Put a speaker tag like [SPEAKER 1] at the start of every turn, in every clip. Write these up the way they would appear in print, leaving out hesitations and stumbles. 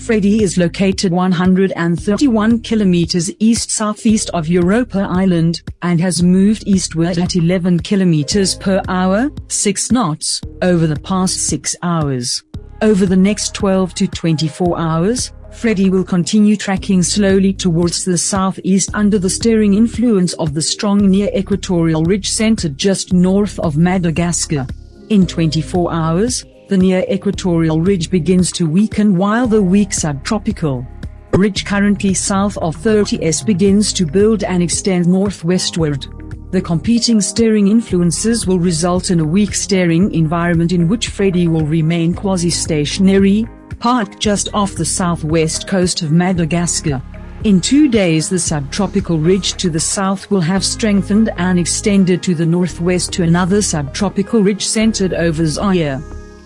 [SPEAKER 1] Freddy is located 131 kilometers east-southeast of Europa Island, and has moved eastward at 11 kilometers per hour, 6 knots, over the past 6 hours. Over the next 12 to 24 hours, Freddy will continue tracking slowly towards the southeast under the steering influence of the strong near-equatorial ridge centered just north of Madagascar. In 24 hours, the near-equatorial ridge begins to weaken while the weak subtropical ridge currently south of 30°S begins to build and extend northwestward. The competing steering influences will result in a weak steering environment in which Freddy will remain quasi-stationary, parked just off the southwest coast of Madagascar. In 2 days the subtropical ridge to the south will have strengthened and extended to the northwest to another subtropical ridge centered over Zaire,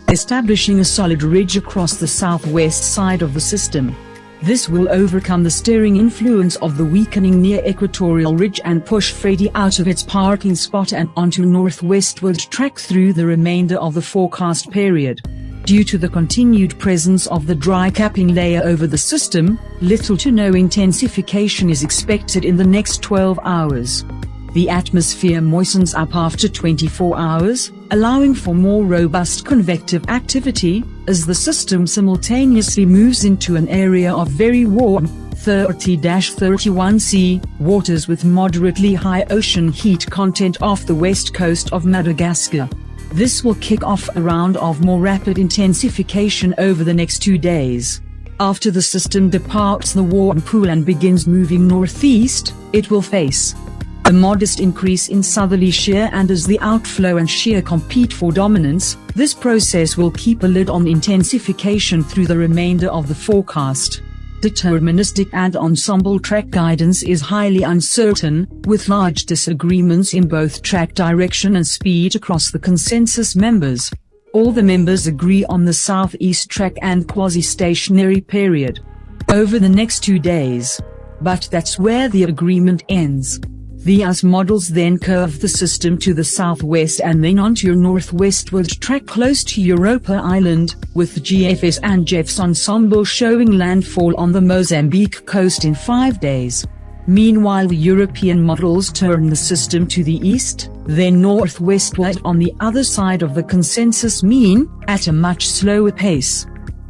[SPEAKER 1] establishing a solid ridge across the southwest side of the system. This will overcome the steering influence of the weakening near-equatorial ridge and push Freddy out of its parking spot and onto northwestward track through the remainder of the forecast period. Due to the continued presence of the dry capping layer over the system, little to no intensification is expected in the next 12 hours. The atmosphere moistens up after 24 hours, allowing for more robust convective activity, as the system simultaneously moves into an area of very warm, 30-31°C, waters with moderately high ocean heat content off the west coast of Madagascar. This will kick off a round of more rapid intensification over the next 2 days. After the system departs the warm pool and begins moving northeast, it will face a modest increase in southerly shear, and as the outflow and shear compete for dominance, this process will keep a lid on intensification through the remainder of the forecast. Deterministic and ensemble track guidance is highly uncertain, with large disagreements in both track direction and speed across the consensus members. All the members agree on the southeast track and quasi-stationary period over the next 2 days. But that's where the agreement ends. The US models then curve the system to the southwest and then onto a northwestward track close to Europa Island, with the GFS and JEFS ensemble showing landfall on the Mozambique coast in 5 days. Meanwhile the European models turn the system to the east, then northwestward on the other side of the consensus mean, at a much slower pace,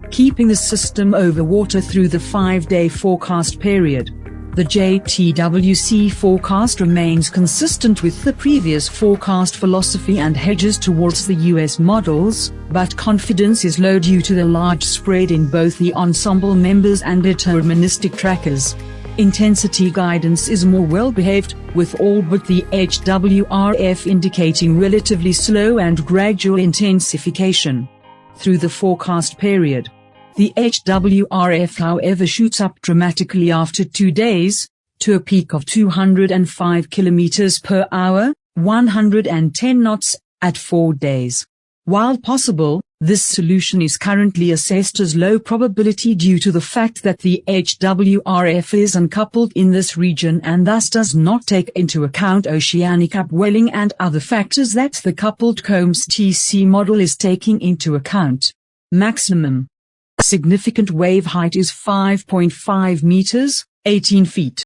[SPEAKER 1] keeping the system over water through the 5-day forecast period. The JTWC forecast remains consistent with the previous forecast philosophy and hedges towards the US models, but confidence is low due to the large spread in both the ensemble members and deterministic trackers. Intensity guidance is more well-behaved, with all but the HWRF indicating relatively slow and gradual intensification through the forecast period. The HWRF however shoots up dramatically after 2 days, to a peak of 205 km per hour, 110 knots, at 4 days. While possible, this solution is currently assessed as low probability due to the fact that the HWRF is uncoupled in this region and thus does not take into account oceanic upwelling and other factors that the coupled Combs TC model is taking into account. Maximum significant wave height is 5.5 meters, 18 feet.